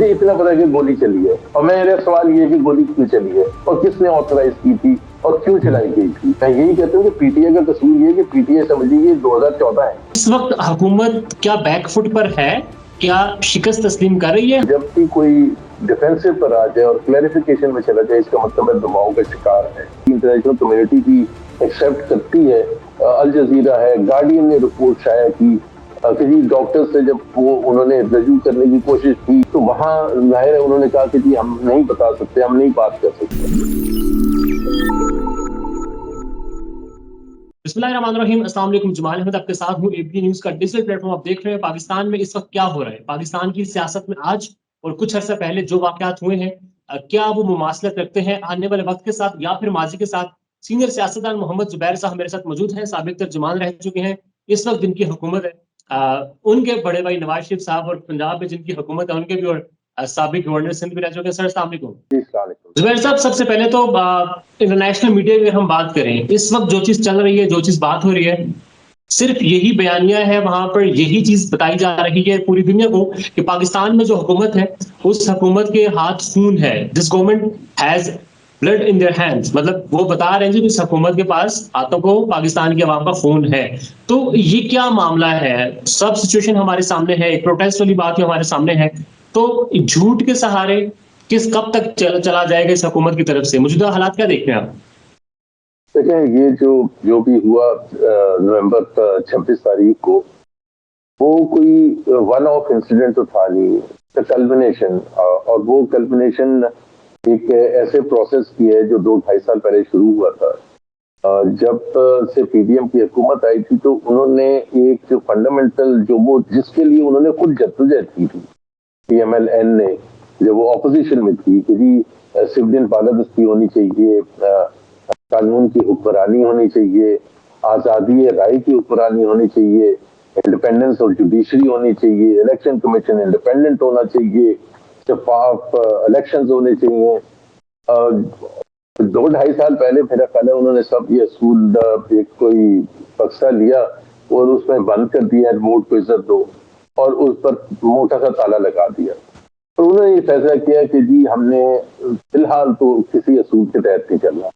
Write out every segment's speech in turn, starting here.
मुझे इतना पता है कि गोली चली है, और मेरा सवाल ये है कि गोली क्यों चली है और किसने ऑथराइज की थी और क्यों चलाई गई थी। मैं यही कहता हूँ कि पीटीआई का कसूर ये है कि पीटीआई समझ लीजिए 2014 है। इस वक्त हुकूमत क्या बैकफुट पर है, क्या शिकस्त तस्लीम कर रही है? जब भी कोई डिफेंसिव पर आ जाए और क्लैरिफिकेशन में चला जाए, इसका मतलब है दबाव का शिकार है। इंटरनेशनल कम्युनिटी भी एक्सेप्ट करती है। अल जजीरा है, गार्डियन ने रिपोर्ट शाया की, किसी डॉक्टर से जब वो उन्होंने रजू करने की कोशिश की तो वहाँ जाहिर है उन्होंने कहा कि जी हम नहीं बता सकते, हम नहीं बात कर सकते। बिस्मिल्लाहिर्रहमानिर्रहीम, अस्सलाम वालेकुम। जमाल अहमद आपके साथ हूँ। एबीपी न्यूज़ का डिजिटल प्लेटफॉर्म आप देख रहे हैं। पाकिस्तान में इस वक्त क्या हो रहा है, पाकिस्तान की सियासत में आज और कुछ अर्सा पहले जो वाक़यात हुए हैं, क्या वो मुमासलत रखते हैं आने वाले वक्त के साथ या फिर माजी के साथ? सीनियर सियासतदान मोहम्मद जुबैर साहब मेरे साथ मौजूद हैं, साबिक तर्जुमान रह चुके हैं। इस वक्त जिनकी हुकूमत है, उनके बड़े भाई नवाज शरीफ साहब, और पंजाब में जिनकी हुकूमत है उनके भी, और साबिक गवर्नर सिंध भी रह चुके हैं। सर अस्सलाम वालेकुम। जुबैर साहब, सबसे पहले तो इंटरनेशनल मीडिया की हम बात करें, इस वक्त जो चीज चल रही है, जो चीज बात हो रही है, सिर्फ यही बयानिया है, वहां पर यही चीज बताई जा रही है पूरी दुनिया को कि पाकिस्तान में जो हुकूमत है उस हुकूमत के हाथ खून है। This government has blood in their hands, मतलब वो बता रहे हैं जी इस हुकूमत के पास हाथों को पाकिस्तान की आवाम का खून है। तो ये क्या मामला है? सब सिचुएशन हमारे सामने है, एक प्रोटेस्ट वाली बात भी हमारे सामने है। तो झूठ के सहारे कब तक चला जाएगा इस हुकूमत की तरफ से? मौजूदा हालात क्या देख रहे हैं आप? देखें, ये जो भी हुआ नवंबर 26 तारीख को, वो कोई वन ऑफ इंसिडेंट तो था नहीं, कल्मिनेशन, और वो कल्मिनेशन एक ऐसे प्रोसेस की है जो 2-2.5 साल पहले शुरू हुआ था। जब से पीडीएम की हुकूमत आई थी तो उन्होंने एक जो फंडामेंटल जो वो जिसके लिए उन्होंने खुद जद्दोजहद की थी, पीएमएल-एन ने, जब वो ऑपोजिशन में थी कि जी सिविलियन बालादस्ती होनी चाहिए, कानून की हुक्मरानी होनी चाहिए, आज़ादी राय की हुक्मरानी होनी चाहिए, इंडिपेंडेंस और जुडिशरी होनी चाहिए, इलेक्शन कमीशन इंडिपेंडेंट होना चाहिए, शफाफ इलेक्शंस होने चाहिए। 2-2.5 साल पहले मेरा ख्याल है उन्होंने सब ये असूल एक कोई बक्सा लिया और उसमें बंद कर दिया, वोट को इज्जत दो, और उस पर मोटा सा ताला लगा दिया। तो उन्होंने ये फैसला किया कि जी हमने फिलहाल तो किसी असूल के तहत नहीं चलना।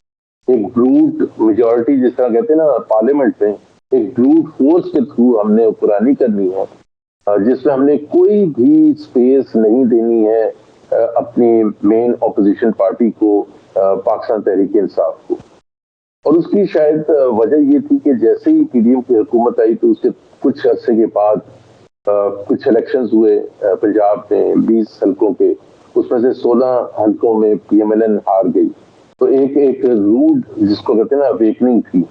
एक ब्रूट मेजॉरिटी जिस तरह कहते हैं ना पार्लियामेंट में, एक ब्रूट फोर्स के थ्रू हमने हुक्मरानी करनी है, जिसमें हमने कोई भी स्पेस नहीं देनी है अपनी मेन ऑपोजिशन पार्टी को, पाकिस्तान तहरीक इंसाफ को। और उसकी शायद वजह ये थी कि जैसे ही पीडीएम की हुकूमत आई तो उसके कुछ अरसे के बाद कुछ इलेक्शंस हुए पंजाब में 20 हल्कों के, उसमें से 16 हल्कों में पीएमएल-एन हार गई। तो एक रूड जिसको कहते हैं ना अवेकनिंग थी।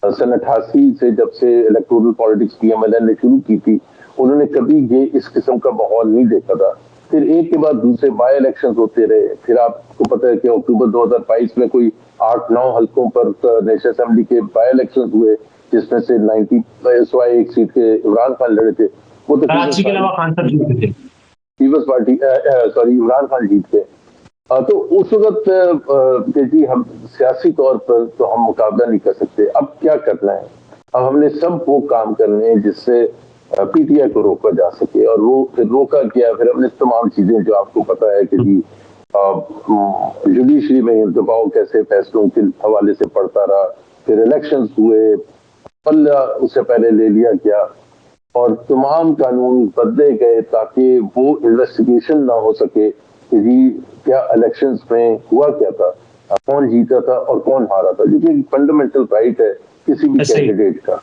सन 88 से जब से इलेक्टोरल पॉलिटिक्स पीएमएल-एन ने शुरू की थी, उन्होंने कभी ये इस किस्म का माहौल नहीं देखा था। फिर एक के बाद दूसरे बाय इलेक्शंस होते रहे। फिर आपको पता है कि अक्टूबर 2022 में कोई 8-9 हल्कों पर नेशनल असेंबली के बाय इलेक्शंस हुए, जिसमें से 90 एक सीट के इमरान खान लड़े थे। वो तो कराची के अलावा खान साहब जीते थे, Peoples Party sorry Imran Khan जीत गए। तो उस वक्त जी हम सियासी तौर पर तो हम मुकाबला नहीं कर सकते। अब क्या करना है? अब हमने सब वो काम करने हैं जिससे पीटीआई को रोका जा सके, और वो फिर रोका किया। फिर हमने तमाम चीजें जो आपको पता है कि जी जुडिशरी में दबाव कैसे फैसलों के हवाले से पड़ता रहा, फिर इलेक्शंस हुए, पल्ला उससे पहले ले लिया गया, और तमाम कानून बदले गए ताकि वो इन्वेस्टिगेशन ना हो सके कि जी क्या इलेक्शंस में हुआ क्या था, कौन जीता था और कौन हारा था, जो कि फंडामेंटल राइट है किसी भी कैंडिडेट का।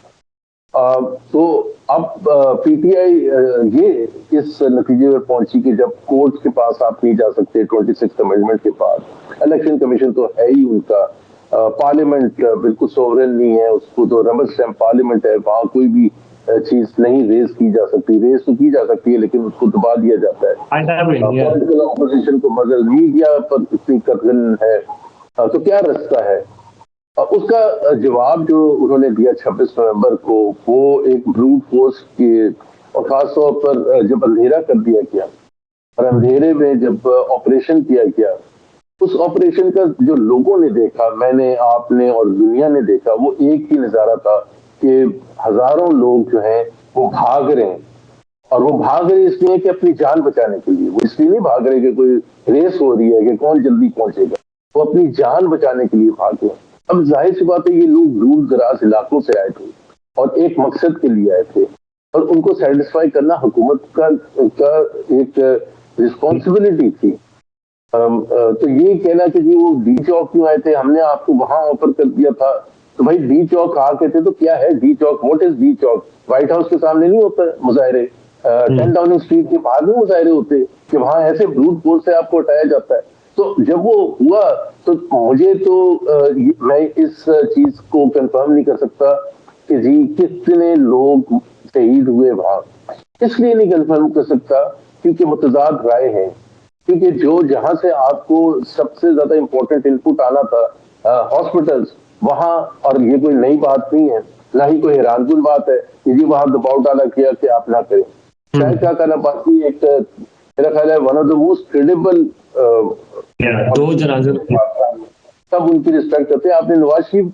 तो अब पीटीआई ये इस नतीजे पर पहुंची कि जब कोर्ट के पास आप नहीं जा सकते 26 अमेंडमेंट के बाद, इलेक्शन कमीशन तो है ही उनका, पार्लियामेंट बिल्कुल सोवरेन नहीं है, उसको तो रबर स्टैम्प पार्लियामेंट है, वहां कोई भी चीज नहीं रेज की जा सकती। रेज तो की जा सकती है लेकिन उसको दबा दिया जाता है। पॉलिटिकल ऑपोजिशन को मगर मीडिया पर इतनी कतरन है, तो क्या रास्ता है? उसका जवाब जो उन्होंने दिया 26 नवंबर को, वो एक ब्रूट फोर्स के, और खासतौर पर जब अंधेरा कर दिया गया और अंधेरे में जब ऑपरेशन किया गया, उस ऑपरेशन का जो लोगों ने देखा, मैंने, आपने और दुनिया ने देखा, वो एक ही नजारा था कि हजारों लोग जो हैं वो भाग रहे हैं, اور وہ بھاگ رہے اس لیے کہ اپنی جان بچانے کے لیے، وہ اس لیے نہیں بھاگ رہے کہ کوئی ریس ہو رہی ہے کہ کون جلدی پہنچے گا، وہ اپنی جان بچانے کے لیے بھاگ رہے. اب ظاہر سی بات ہے یہ لوگ دور دراز علاقوں سے آئے تھے اور ایک مقصد کے لیے آئے تھے، اور ان کو سیٹسفائی کرنا حکومت کا ایک رسپانسبلٹی تھی. تو یہ کہنا کہ جی وہ ڈی چوک کیوں آئے تھے، ہم نے آپ کو وہاں آفر کر دیا تھا، تو بھائی ڈی چوک آ کے تھے تو کیا ہے D Chowk, what is D Chowk? White house کے سامنے نہیں ہوتا مظاہرے، 10 ڈاؤننگ اسٹریٹ کے باہر نہیں مظاہرے ہوتے کہ وہاں ایسے بروٹ فورس سے آپ کو ہٹایا جاتا ہے. تو جب وہ ہوا تو مجھے تو میں اس چیز کو کنفرم نہیں کر سکتا کہ جی کتنے لوگ شہید ہوئے وہاں، اس لیے نہیں کنفرم کر سکتا کیونکہ متضاد رائے ہیں. کیونکہ جو جہاں سے آپ کو سب سے زیادہ امپورٹنٹ ان پٹ آنا تھا ہاسپٹلس وہاں، اور یہ کوئی نئی بات نہیں ہے نہ ہی کوئی حیران کن بات ہے کہ جی وہاں دباؤ ڈالا کیا کہ آپ نہ کریں. شاید کیا کرنا باقی ایک میرا خیال ہے one of the most credible دو جنازے سب ان کی رسپیکٹ کرتے ہیں. آپ نے نواز شریف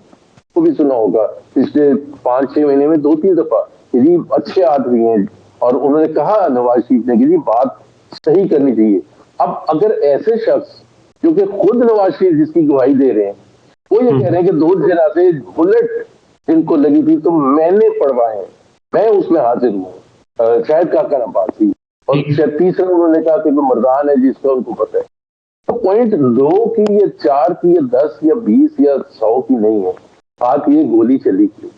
کو بھی سنا ہوگا پچھلے 5-6 مہینے میں 2-3 دفعہ کہ جی اچھے آدمی ہیں، اور انہوں نے کہا نواز شریف نے کہ جی بات صحیح کرنی چاہیے. اب اگر ایسے شخص جو کہ خود نواز شریف جس کی گواہی دے رہے ہیں وہ یہ کہہ رہے ہیں کہ 2 جنازے بلٹ جن کو لگی تھی تو میں نے پڑھوائے ہیں، میں اس میں حاضر ہوں، شاید کاکا عباس تھی، اور شاید تیسرا انہوں نے کہا کہ وہ مردان ہے جس کا ان کو پتہ ہے. تو پوائنٹ 2 کی یا 4 کی یا 10 یا 20 یا 100 کی نہیں ہے، بات یہ گولی چلی کی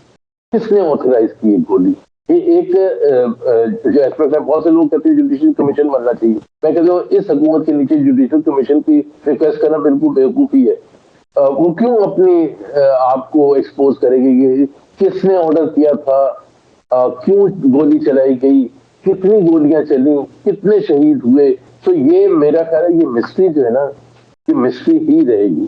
کس نے آتھرائز کی ایک گولی. یہ ایک جو ایسپیکٹ ہے، بہت سے لوگ کہتے ہیں جوڈیشل کمیشن بننا چاہیے. میں کہتا ہوں اس حکومت کے نیچے جوڈیشل کمیشن کی ریکویسٹ کرنا بالکل بیوقوفی ہے. وہ کیوں اپنی آپ کو ایکسپوز کرے گی کہ کس نے آرڈر کیا تھا، کیوں گولی چلائی گئی، کتنی گولیاں چلی، کتنے شہید ہوئے. تو یہ میرا خیال ہے یہ مسٹری جو ہے نا یہ مسٹری ہی رہے گی.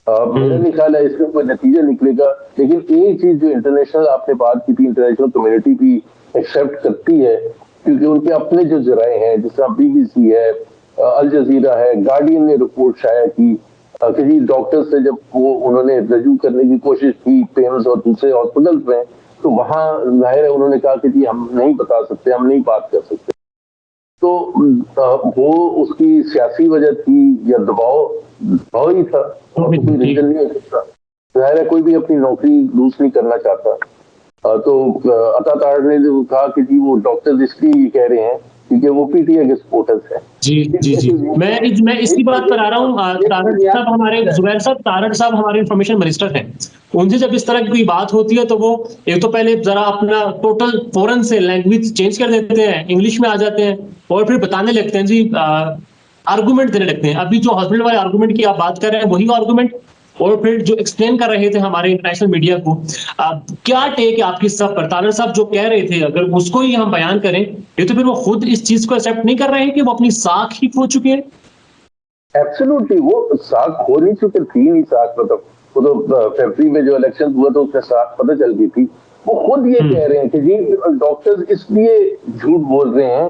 میرا نہیں خیال ہے اس کا کوئی نتیجہ نکلے گا. لیکن ایک چیز جو انٹرنیشنل آپ نے بات کی تھی، انٹرنیشنل کمیونٹی بھی ایکسیپٹ کرتی ہے کیونکہ ان کے اپنے جو ذرائع ہیں جس طرح BBC ہے، الجزیرہ ہے، گارڈین نے رپورٹ شائع کی کہ جی ڈاکٹر سے جب وہ انہوں نے رجوع کرنے کی کوشش کی پیمز اور دوسرے ہاسپٹل میں تو وہاں ظاہر ہے انہوں نے کہا کہ جی ہم نہیں بتا سکتے، ہم نہیں بات کر سکتے. تو وہ اس کی سیاسی وجہ تھی یا دباؤ ہی تھا، کوئی ریزن نہیں ہو سکتا. ظاہر ہے کوئی بھی اپنی نوکری لوز نہیں کرنا چاہتا. تو عطا طاہر نے جو کہا کہ جی وہ ڈاکٹر اس لیے یہ کہہ رہے ہیں کیونکہ وہ PTI کے سپورٹرز ہیں. جی میں اس کی بات پر آ رہا ہوں. طارق صاحب ہمارے زبیر صاحب طارق صاحب ہمارے انفارمیشن منسٹر ہیں، ان سے جب اس طرح کی کوئی بات ہوتی ہے تو وہ ایک تو پہلے ذرا اپنا ٹوٹل فوراً سے لینگویج چینج کر دیتے ہیں، انگلش میں آ جاتے ہیں اور پھر بتانے لگتے ہیں جی آرگومنٹ دینے لگتے ہیں. ابھی جو ہاسپٹل والے آرگومنٹ کی آپ بات کر رہے ہیں وہی آرگومنٹ، اور پھر جو ایکسپلین کر رہے تھے ہمارے انٹرنیشنل میڈیا کو. کیا ٹیک ہے آپ کی سب پر؟ طارق صاحب جو کہہ رہے تھے اگر اس کو ہی ہم بیان کریں یہ تو پھر وہ خود اس چیز کو ایکسیپٹ نہیں کر رہے ہیں کہ وہ اپنی ساکھ ہی کھو چکے ہیں. ایبسولوٹلی وہ ساکھ کھو نہیں چکے تھی. نہیں ساکھ مطلب وہ تو فیبرری میں جو الیکشن ہوا تو اس میں ساکھ پتہ چل گئی تھی. وہ خود یہ کہہ رہے ہیں کہ جی ڈاکٹر اس لیے جھوٹ بول رہے ہیں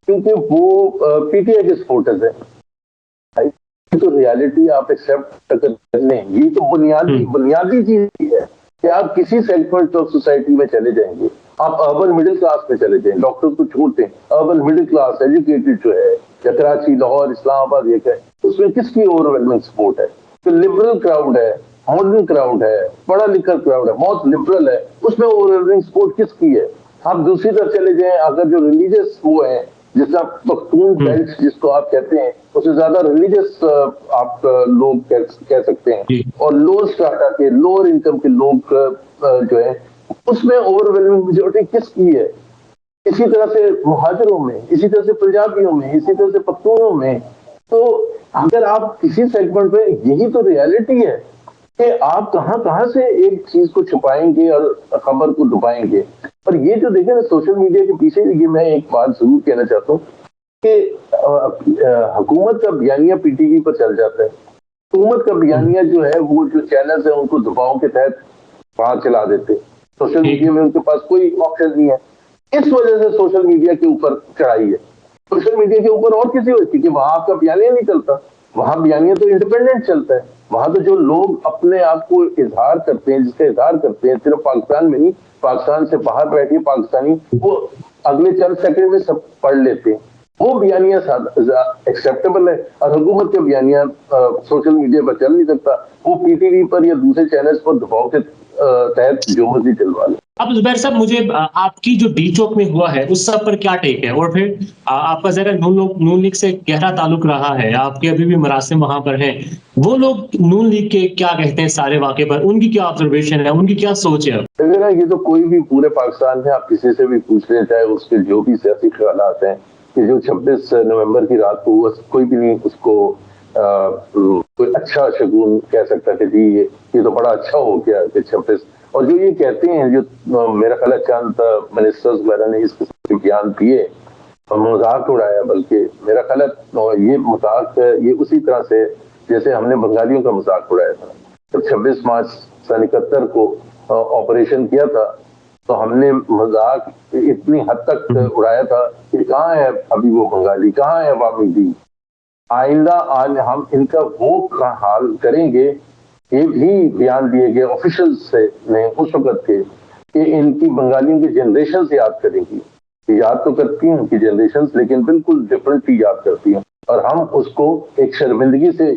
کیونکہ وہ PTI کے سپورٹرز ہیں. تو ریالٹی آپ ایکسیپٹ کر لیں، یہ تو بنیادی چیز ہے کہ آپ کسی سیگمنٹ آف سوسائٹی میں چلے جائیں گے، آپ اربن مڈل کلاس میں چلے جائیں، ڈاکٹر کو چھوڑ دیں، اربن مڈل کلاس ایجوکیٹڈ جو ہے یا کراچی، لاہور، اسلام آباد یہ ہے اس میں کس کی اوور ویلمنگ سپورٹ ہے؟ تو لبرل کراؤڈ ہے، ماڈرن کراؤڈ ہے، پڑھا لکھا کراؤڈ ہے، بہت لبرل ہے، اس میں اوور ویلمنگ سپورٹ کس کی ہے؟ آپ دوسری طرف چلے جائیں، اگر جو ریلیجس وہ ہیں جس طرح پختون بیلٹ جس کو آپ کہتے ہیں اس سے زیادہ ریلیجس آپ لوگ کہہ سکتے ہیں، اور لوور اسٹراٹا کے لوور انکم کے لوگ جو ہیں اس میں اوور ویلمنگ میجورٹی کس کی ہے؟ اسی طرح سے مہاجروں میں، اسی طرح سے پنجابیوں میں، اسی طرح سے پختونوں میں. تو اگر آپ کسی سیگمنٹ میں یہی تو ریالٹی ہے کہ آپ کہاں سے ایک چیز کو چھپائیں گے اور خبر کو دبائیں گے. اور یہ جو دیکھیں نا سوشل میڈیا کے پیچھے یہ میں ایک بات ضرور کہنا چاہتا ہوں کہ حکومت کا بیانیہ PTV پر چل جاتا ہے. حکومت کا بیانیہ جو ہے وہ جو چینلز ہیں ان کو دباؤ کے تحت وہاں چلا دیتے. سوشل میڈیا میں ان کے پاس کوئی آپشن نہیں ہے. اس وجہ سے سوشل میڈیا کے اوپر چڑھائی ہے. سوشل میڈیا کے اوپر اور کسی وجہ کہ وہاں آپ کا بیانیہ نہیں چلتا، وہاں بیانیہ تو انڈیپینڈنٹ چلتا ہے. وہاں تو جو لوگ اپنے آپ کو اظہار کرتے ہیں، جس کا اظہار کرتے ہیں صرف پاکستان میں نہیں، پاکستان سے باہر بیٹھے پاکستانی وہ اگلے چند سیکنڈ میں سب پڑھ لیتے ہیں. وہ بیانیہ ایکسیپٹیبل ہے, اور حکومت کے بیانیہ سوشل میڈیا پر چل نہیں سکتا. وہ پی ٹی وی پر یا دوسرے چینلز پر دباؤ کے تحت جو مرضی چلوا لیں. اب زبیر صاحب, مجھے آپ کی جو ڈی چوک میں ہوا ہے اس سب پر کیا ٹیک ہے, اور پھر آپ کا ذرا نون لیگ سے گہرا تعلق رہا ہے, آپ کے ابھی بھی مراسم وہاں پر ہیں, وہ لوگ نون لیگ کے کیا کہتے ہیں سارے واقعے پر, ان کی کیا آبزرویشن ہے, ان کی کیا سوچ ہے؟ یہ تو کوئی بھی پورے پاکستان میں آپ کسی سے بھی پوچھ لیں, چاہے اس کے جو بھی سیاسی خیالات ہیں, کہ جو 26 نومبر کی رات کو کوئی بھی نہیں اس کو کوئی اچھا شگون کہہ سکتا کہ جی یہ تو بڑا اچھا ہو گیا کہ 26. اور جو یہ کہتے ہیں, جو میرا خیال ہے چند منسٹرز وغیرہ نے اس قسم کے بیان دیے اور مذاق اڑایا, بلکہ میرا خیال ہے یہ مذاق یہ اسی طرح سے جیسے ہم نے بنگالیوں کا مذاق اڑایا تھا جب 26 مارچ سن 71 کو آپریشن کیا تھا, تو ہم نے مذاق اتنی حد تک اڑایا تھا کہ کہاں ہے ابھی وہ بنگالی, کہاں ہے عوامی دی. آئندہ ہم ان کا وہ حال کریں گے. یہ بھی بیان دیے گئے آفیشل سے نے اس وقت کے کہ ان کی بنگالیوں کی جنریشن سے یاد کریں گی, یاد تو کرتی ہیں ان کی جنریشن, لیکن بالکل ڈفرنٹلی یاد کرتی ہیں, اور ہم اس کو ایک شرمندگی سے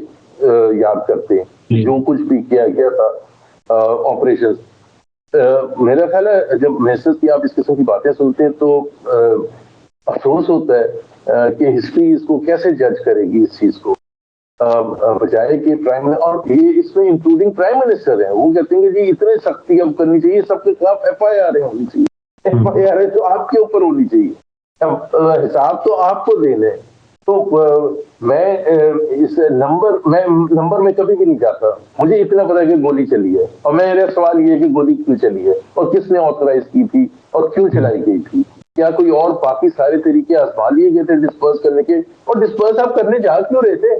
یاد کرتے ہیں جو کچھ بھی کیا گیا تھا آپریشن. میرا خیال ہے جب محسوس کی آپ اس قسم کی باتیں سنتے ہیں تو افسوس ہوتا ہے کہ ہسٹری اس کو کیسے جج کرے گی اس چیز کو, بجائے کہ اور یہ اس میں انکلوڈنگ پرائم منسٹر ہیں, وہ کہتے ہیں کہ جی اتنے سختی اب کرنی چاہیے, سب کے خلاف ایف آئی آر ہونی چاہیے, ایف آئی آر تو آپ کے اوپر ہونی چاہیے, حساب تو آپ کو دینا ہے. تو میں اس نمبر میں کبھی بھی نہیں جاتا, مجھے اتنا پتا ہے کہ گولی چلی ہے, اور میرا سوال یہ ہے کہ گولی کیوں چلی ہے اور کس نے آتھرائز کی تھی اور کیوں چلائی گئی تھی. کیا کوئی اور باقی سارے طریقے آزما لیے گئے تھے ڈسپرس کرنے کے, اور ڈسپرس آپ کرنے جا کیوں رہے تھے؟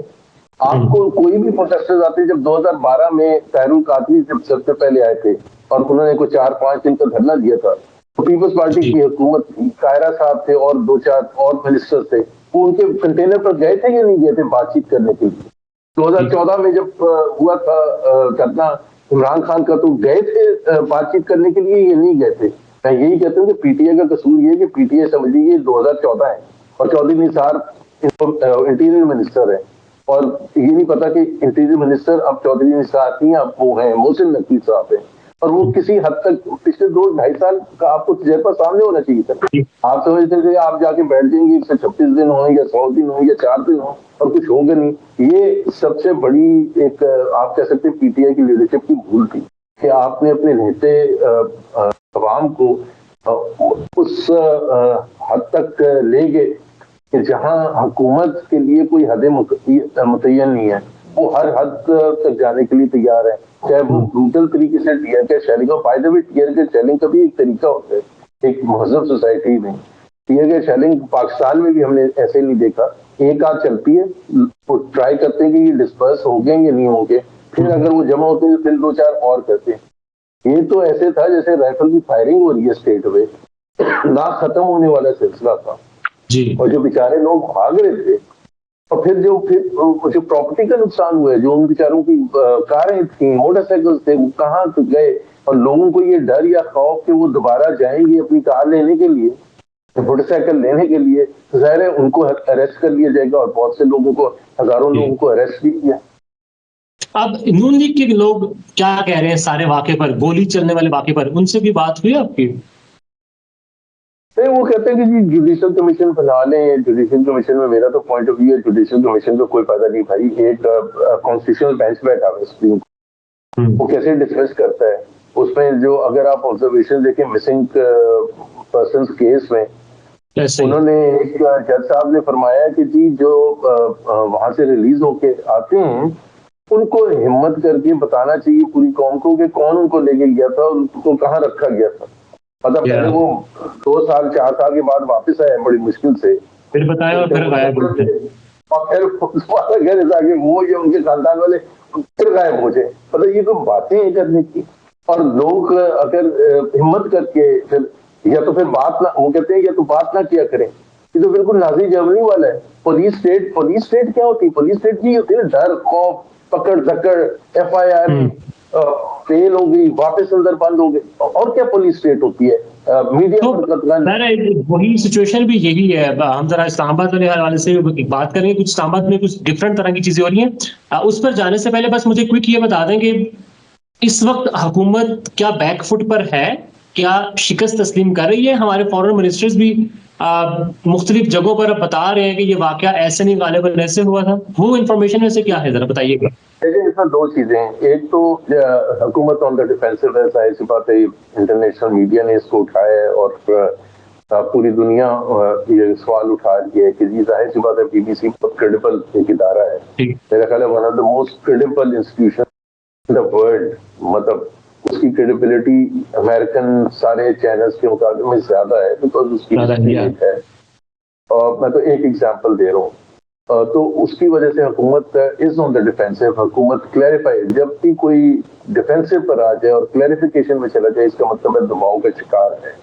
آپ کو کوئی بھی پروٹیسٹرز آتے, جب 2012 میں طاہر القادری جب سب سے پہلے آئے تھے اور انہوں نے کوئی 4-5 دن کا دھرنا دیا تھا, تو پیپلز پارٹی کی حکومت تھی, قاہرہ صاحب تھے اور 2-4 اور منسٹر تھے, وہ ان کے کنٹینر پر گئے تھے یا نہیں گئے تھے بات چیت کرنے کے لیے؟ 2014 میں جب ہوا تھا کرنا عمران خان کا, تو گئے تھے بات چیت کرنے کے لیے یا نہیں گئے تھے؟ میں یہی کہتا ہوں کہ پی ٹی اے کا قصور یہ ہے کہ پی ٹی اے سمجھ لیجیے 2014 ہے اور چودھری نثار انٹیریئر منسٹر ہے, اور یہ نہیں پتا کہ انٹیریئر منسٹر اب چودھری نثار نہیں, اب وہ ہیں محسن نقوی صاحب ہیں, اور وہ کسی حد تک پچھلے 2-2.5 سال کا آپ کو تجربہ سامنے ہونا چاہیے تھا. آپ سمجھتے تھے آپ جا کے بیٹھ جائیں گے, 136 دن ہوں یا 100 دن ہوں یا 4 دن ہوں اور کچھ ہوگا نہیں. یہ سب سے بڑی ایک آپ کہہ سکتے پی ٹی آئی کی لیڈرشپ کی بھول تھی کہ آپ نے اپنے رہتے عوام کو اس حد تک لے گئے کہ جہاں حکومت کے لیے کوئی حد متعین نہیں ہے, وہ ہر حد تک جانے کے لیے تیار ہے, چاہے وہ بروٹل طریقے سے ٹیئر کے شیلنگ, اور فائدہ بھی ٹیئر کے شیلنگ کا بھی ایک طریقہ ہوتا ہے ایک مہذب سوسائٹی میں. ٹیئر کے شیلنگ پاکستان میں بھی ہم نے ایسے نہیں دیکھا, ایک آدھ چلتی ہے, وہ ٹرائی کرتے ہیں کہ یہ ڈسپرس ہو گئے یا نہیں ہوں گے, پھر اگر وہ جمع ہوتے ہیں پھر 2-4 اور کرتے ہیں. یہ تو ایسے تھا جیسے رائفل کی فائرنگ ہو رہی ہے اسٹیٹ میں, نہ ختم ہونے والا سلسلہ تھا جی, اور جو بیچارے لوگ بھاگ رہے تھے, اور پھر جو پراپرٹی کا نقصان ہوا ہے, جو ان بیچاروں کی کاریں تھیں, موٹر سائیکل تھے, وہ کہاں گئے, اور لوگوں کو یہ ڈر یا خوف کہ وہ دوبارہ جائیں گے اپنی کار لینے کے لیے, موٹر سائیکل لینے کے لیے, ظاہر ہے ان کو اریسٹ کر لیا جائے گا, اور بہت سے لوگوں کو, ہزاروں لوگوں کو اریسٹ بھی کیا. اب نون لیگ کے لوگ کیا کہہ رہے ہیں سارے واقعے پر, گولی چلنے والے واقعے پر, ان سے بھی بات ہوئی آپ کی؟ نہیں, وہ کہتے ہیں کہ جی جوڈیشل کمیشن بنا لیں. جوڈیشل کمیشن میں میرا تو پوائنٹ آف ویو ہے جوڈیشل کمیشن کا کوئی فائدہ نہیں بھائی. ایک کانسٹیٹیوشنل بینچ بیٹھا ہے سپریم کورٹ, وہ کیسے ڈسکس کرتا ہے اس میں, جو اگر آپ آبزرویشن دیکھیں مسنگ پرسنز کیس میں, انہوں نے ایک جج صاحب نے فرمایا کہ جی جو وہاں سے ریلیز ہو کے آتے ہیں ان کو ہمت کر کے بتانا چاہیے پوری قوم کو کہ کون ان کو لے کے گیا تھا اور ان کو کہاں رکھا گیا تھا. مطلب پہلے وہ 2-4 سال کے بعد واپس آئے بڑی مشکل سے, پھر بتایا اور پھر غائب ہو گئے, اور پھر وہ یہ ان کے خاندان والے پھر غائب ہو جائے. مطلب یہ تو باتیں ہیں کرنے کی, اور لوگ اگر ہمت کر کے پھر یا تو پھر بات نہ, وہ کہتے ہیں یا تو بات نہ کیا کریں. یہ تو بالکل نازی جرمنی والا ہے. پولیس اسٹیٹ کیا ہوتی ہے؟ پولیس اسٹیٹ کی ہوتی ہے ڈر, خوف, پکڑ دھکڑ, ایف آئی آر, फेल हो गई, वापस अंदर बंद हो गए, और क्या पुलिस स्टेट होती है? मीडिया तो पर कतला वही सिचुएशन भी यही है। हम जरा इस्लामाबाद वाले हवाले से बात करेंगे, कुछ इस्लामाबाद में कुछ डिफरेंट तरह की चीजें हो रही हैं। उस पर जाने से पहले बस मुझे क्विक ये बता दें कि इस वक्त हुकूमत क्या बैकफुट पर है, क्या शिकस्त तस्लीम कर रही है? हमारे फॉरेन मिनिस्टर्स भी मुख्तलिफ जगहों पर अब बता रहे हैं कि ये वाकया ऐसे नहीं, गालिबन ऐसे हुआ था। वो इन्फॉर्मेशन में से क्या है, जरा बताइएगा। देखिए, इसमें दो चीजें हैं। एक तो हुकूमत ऑन द डिफेंसिव है, जाहिर सी बात है, इंटरनेशनल मीडिया ने इसको उठाया है और पूरी दुनिया ये सवाल उठा रही है कि जी जाहिर सी बात है BBC बहुत क्रेडिबल एक इदारा है, मेरा ख्याल है one of the most credible institution in the world. मतलब उसकी क्रेडिबिलिटी अमेरिकन सारे चैनल्स के मुकाबले में ज्यादा है, बिकॉज उसकी हिस्ट्री है। और मैं तो एक एग्जांपल दे रहा हूँ, तो उसकी वजह से हुकूमत इज ऑन द डिफेंसिव। हुकूमत क्लैरिफाई, जब भी कोई डिफेंसिव पर आ जाए और क्लैरिफिकेशन में चला जाए, इसका मतलब है दबाव का शिकार है,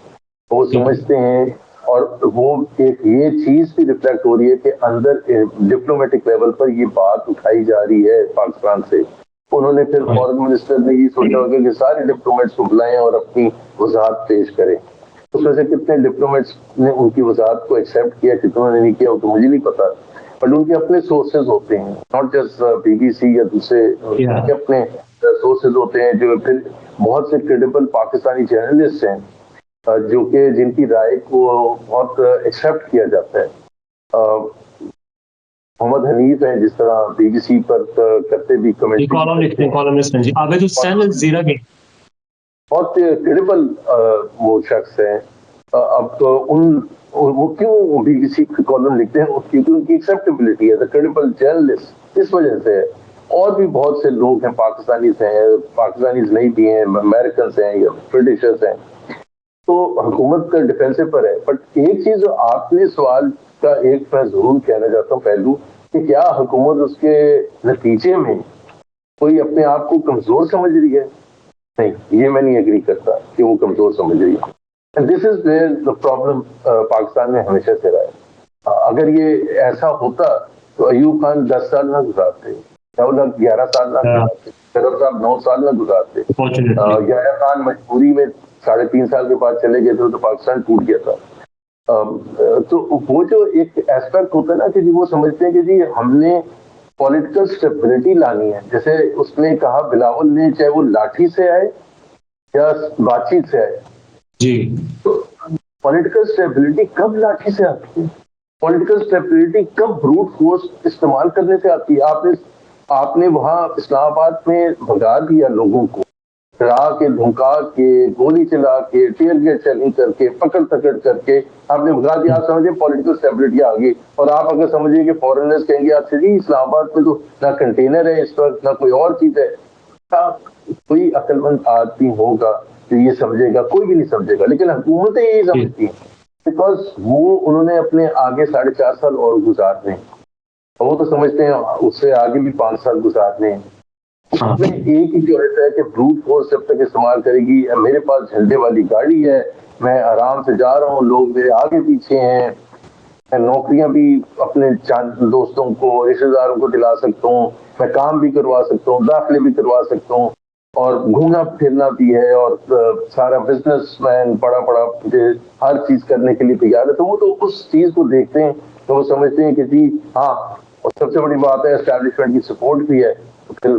वो समझते हैं। और वो एक ये चीज भी रिफ्लेक्ट हो रही है कि अंदर डिप्लोमेटिक लेवल पर ये बात उठाई जा रही है पाकिस्तान से। उन्होंने फिर फॉरेन मिनिस्टर ने ये सोचा होगा कि सारे डिप्लोमेट्स को बुलाएं और अपनी वजाहत पेश करें। उसमें से कितने डिप्लोमेट्स ने उनकी वजाहत को एक्सेप्ट किया, कितनों ने नहीं किया, वो तो मुझे नहीं पता, बट उनके अपने सोर्सेज होते हैं, नॉट जस्ट BBC या दूसरे, उनके अपने सोर्सेज होते हैं, जो फिर बहुत से क्रेडिबल पाकिस्तानी जर्नलिस्ट हैं जो कि जिनकी राय को बहुत एक्सेप्ट किया जाता है। मोहम्मद हनीफ हैं, जिस तरह BBC पर करते भी कमेंट्री, बहुत क्रेडिबल वो शख्स हैं। अब तो वो क्यों BBC कॉलम लिखते हैं? क्योंकि उनकी एक्सेप्टेबिलिटी है, क्रेडिबल जर्नलिस्ट, इस वजह से। और भी बहुत से लोग हैं, पाकिस्तानीज नहीं भी हैं, अमेरिकन हैं या ब्रिटिशर्स हैं। तो हुकूमत का डिफेंसिव पर है। बट एक चीज जो आपने सवाल का एक मैं जरूर कहना चाहता हूँ पहलू, कि क्या हुकूमत उसके नतीजे में कोई अपने आप को कमजोर समझ रही है? नहीं, ये मैं नहीं एग्री करता कि वो कमजोर समझ रही है। And this is where the problem Pakistan में हमेशा से रहा है। अगर ये ऐसा होता तो अयूब खान 10 साल ना गुजारते, दौलत 11 साल ना गुजारते, सदर साहब 9 साल ना गुजारते, याहिया खान मजबूरी में 3.5 साल के बाद चले गए थे तो पाकिस्तान टूट गया था। तो वो जो एक एस्पेक्ट होता है ना कि जी वो समझते हैं कि जी हमने पॉलिटिकल स्टेबिलिटी लानी है। जैसे उसने कहा बिलावल ने, चाहे वो लाठी से आए या बातचीत से आए जी, तो पॉलिटिकल स्टेबिलिटी कब लाठी से आती है? पॉलिटिकल स्टेबिलिटी कब ब्रूट फोर्स इस्तेमाल करने से आती है? आपने वहां इस्लामाबाद में भगा दिया लोगों को, डरा के, धमका के, गोली चला के, टीयर गैस चैलिंग करके, पकड़ तकड़ करके आपने भगा दिया। आप समझिए पॉलिटिकल स्टेबिलिटी आ गई। और आप अगर समझिए कि फॉरेनर्स कहेंगे आपसे, जी इस्लामाबाद में तो ना कंटेनर है इस वक्त, ना कोई और चीज है, कोई अक्लमंद आदमी होगा तो ये समझेगा? कोई भी नहीं समझेगा। लेकिन हुकूमतें यही समझती हैं, बिकॉज वो उन्होंने अपने आगे 4.5 साल और गुजारने हैं, वो तो समझते हैं उससे आगे भी 5 साल गुजारने हैं। उसमें एक ही जो रहता है कि ब्रूट फोर्स जब तक इस्तेमाल करेगी, मेरे पास झंडे वाली गाड़ी है, मैं आराम से जा रहा हूँ, लोग मेरे आगे पीछे हैं, मैं नौकरियां भी अपने दोस्तों को, रिश्तेदारों को दिला सकता हूँ, मैं काम भी करवा सकता हूँ, दाखिले भी करवा सकता हूँ, और घूमना फिरना भी है, और सारा बिजनेसमैन बड़ा बड़ा हर चीज करने के लिए तैयार है। तो वो तो उस चीज को देखते हैं, तो वो समझते हैं कि जी हाँ, और सबसे बड़ी बात है एस्टैब्लिशमेंट की सपोर्ट भी है, तो फिर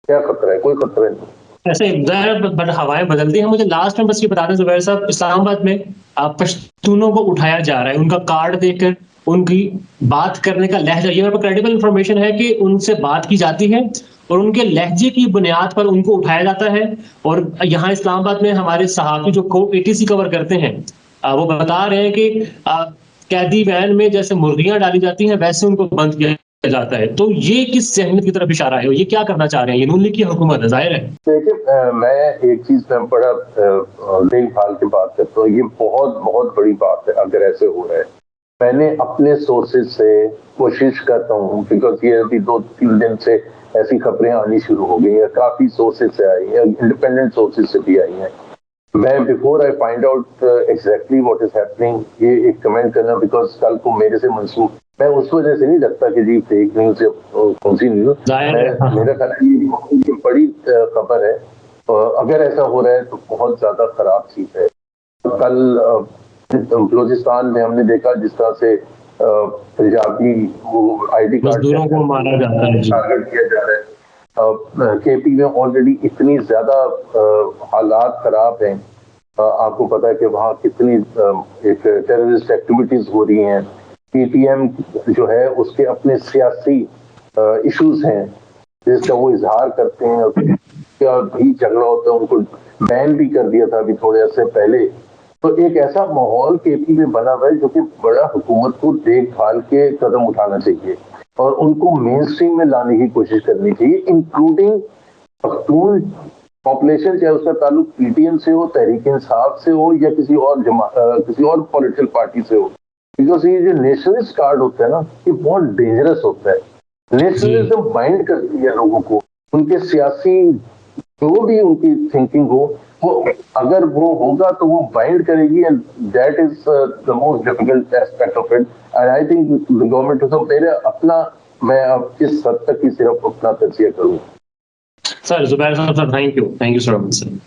क्या खतरा है? कोई खतरा नहीं। ऐसे बट हवाएं बदलती हैं। मुझे लास्ट में बस ये बता दें जुबैर साहब, इस्लामाबाद में पश्तूनों को उठाया जा रहा है, उनका कार्ड देकर उनकी बात करने का लहजा, ये मेरे पास क्रेडिबल इंफॉर्मेशन है कि उनसे बात की जाती है और उनके लहजे की बुनियाद पर उनको उठाया जाता है। और यहाँ इस्लामाबाद में हमारे सहाफ़ी जो ATC कवर करते हैं, वो बता रहे हैं कि कैदी वैन में जैसे मुर्गियां डाली जाती हैं वैसे उनको बंद किया जाता है। तो ये किस जहनीत की तरफ इशारा है? ये क्या करना चाह रहे हैं? ये नून लीग की हुकूमत है, जाहिर है। देखिए, मैं एक चीज में बड़ा देखभाल की बात करता हूँ, ये बहुत बहुत बड़ी बात है अगर ऐसे हो रहा है। मैंने अपने सोर्सेज से कोशिश करता हूँ, बिकॉज ये अभी 2-3 दिन से ऐसी खबरें आनी शुरू हो गई हैं, काफी सोर्सेज से आई हैं, इंडिपेंडेंट सोर्सेज से भी आई हैं। मैं before I find out exactly what is happening, ये एक कमेंट करना, बिकॉज कल को मेरे से मंसूब, मैं उस वजह से नहीं लगता कि जी फेक न्यूज या कौन सी न्यूज, मेरा ख्याल है ये बड़ी खबर है। अगर ऐसा हो रहा है तो बहुत ज्यादा खराब चीज है। कल बलूचिस्तान में हमने देखा जिस तरह से पंजाबी वो ID कार्ड मजदूरों को मारा जाता है जी। टारगेट किया जा रहा है। KP में ऑलरेडी इतनी ज्यादा हालात खराब हैं। आपको पता है कि वहाँ कितनी एक टेररिस्ट एक्टिविटीज हो रही हैं। PTM जो है उसके अपने सियासी इश्यूज हैं जिसका वो इजहार करते हैं। क्या भी झगड़ा होता है, उनको बैन भी कर दिया था अभी थोड़े अर्से पहले। तो एक ऐसा माहौल KP में बना हुआ है जो कि बड़ा हुकूमत को देखभाल के कदम उठाना चाहिए और उनको मेन स्ट्रीम में लाने की कोशिश करनी चाहिए, इंक्लूडिंग पख्तून पॉपुलेशन, चाहे उसका ताल्लुक PTM से हो, तहरीक इंसाफ से हो या किसी और पॉलिटिकल पार्टी से हो। बिकॉज ये जो नेशनलिस्ट कार्ड होता है ना, ये बहुत डेंजरस होता है। नेशनलिज्म बाइंड करती है लोगों को, उनके सियासी जो भी उनकी थिंकिंग हो, वो अगर वो होगा तो वो बाइंड करेगी, and that is the most difficult aspect of it. And I think the government तो मेरे अपना, मैं अब इस हद तक ही सिर्फ अपना तजिया करूँ। सर, जुबैर साहब, thank you so much sir.